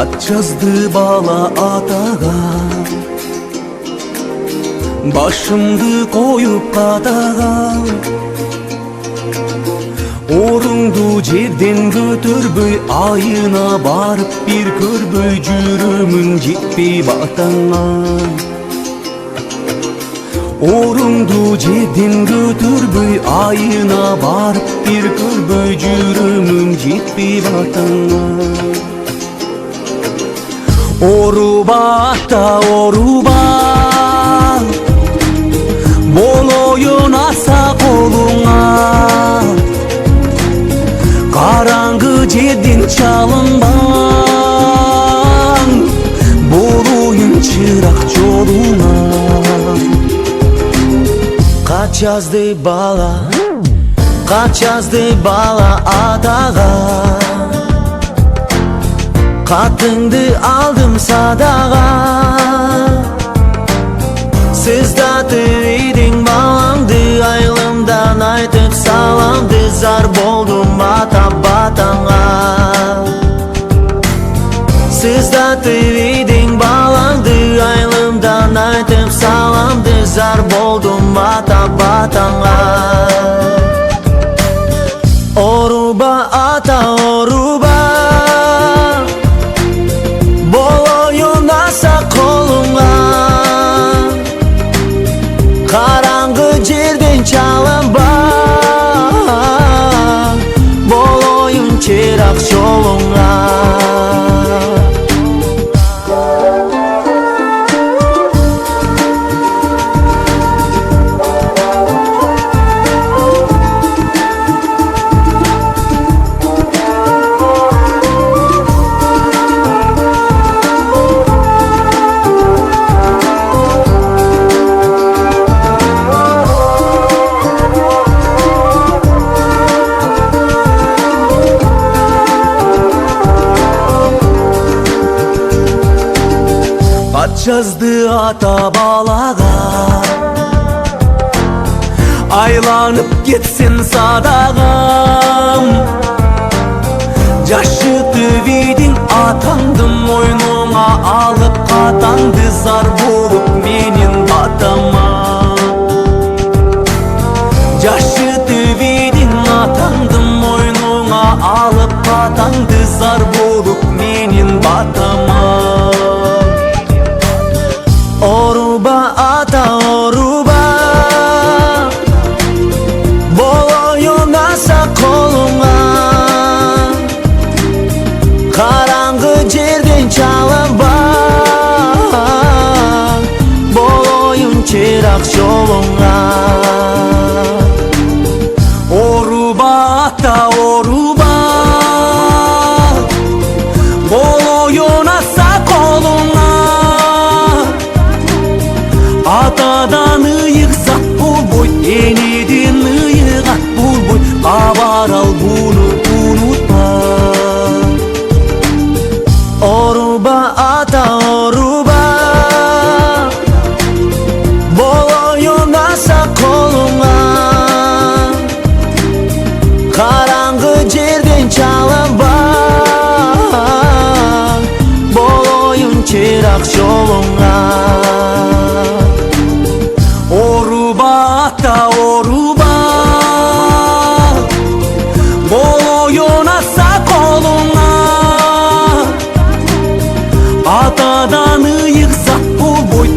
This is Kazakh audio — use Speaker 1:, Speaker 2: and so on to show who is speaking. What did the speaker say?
Speaker 1: Хат жазды бала атаға, башымды қойып қатаға. Орыңды жерден көтербөй, айына барып бір көрбөй, жүрімін жетпей батаңа. Орыңды жерден көтербөй, айына барып бір көрбөй, жүрімін жетпей батаңа. Оруба ата оруба, бол ойын аса қолыңа. Қараңғы жерден çalынбаң, бол ойын чырақ жолыңа. Хат жазды бала атаға, хатыңды алдым садаға. Сіз татып едің баламды, айылымдан айтып саламды, зар болдым ата-батаңа. Сіз татып едің баламды, айылымдан айтып саламды, зар болдым ата-батаңа. Оруба ата оруба, қараңғы жерден çalынба, бол ойын чырақ жолыңа. Хат жазды ата балаға, айланып кетсін садағам. Жашытып едің атаңды, мойныңа алып қатаңды, зар болып менен батама. Жашытып едің атаңды, мойныңа алып қатаңды, зар болып менен батама. Оруба ата оруба, бол ойын аса қолыңа. Қараңғы жерден çalынба, бол ойын чырақ жолыңа. Оруба ата оруба, бол ойын аса қолыңа. Атадан ыйық зат болбой, енеден ыйық ат болбой, хабар ал бұны ұнытпа. Оруба ата оруба, бол ойын аса қолыңа. Қараңғы жерден çalынба, бол ойын чырақ жолыңа. Оруба ата оруба, бол ойын аса қолыңа. Атадан ыйық зат болбой,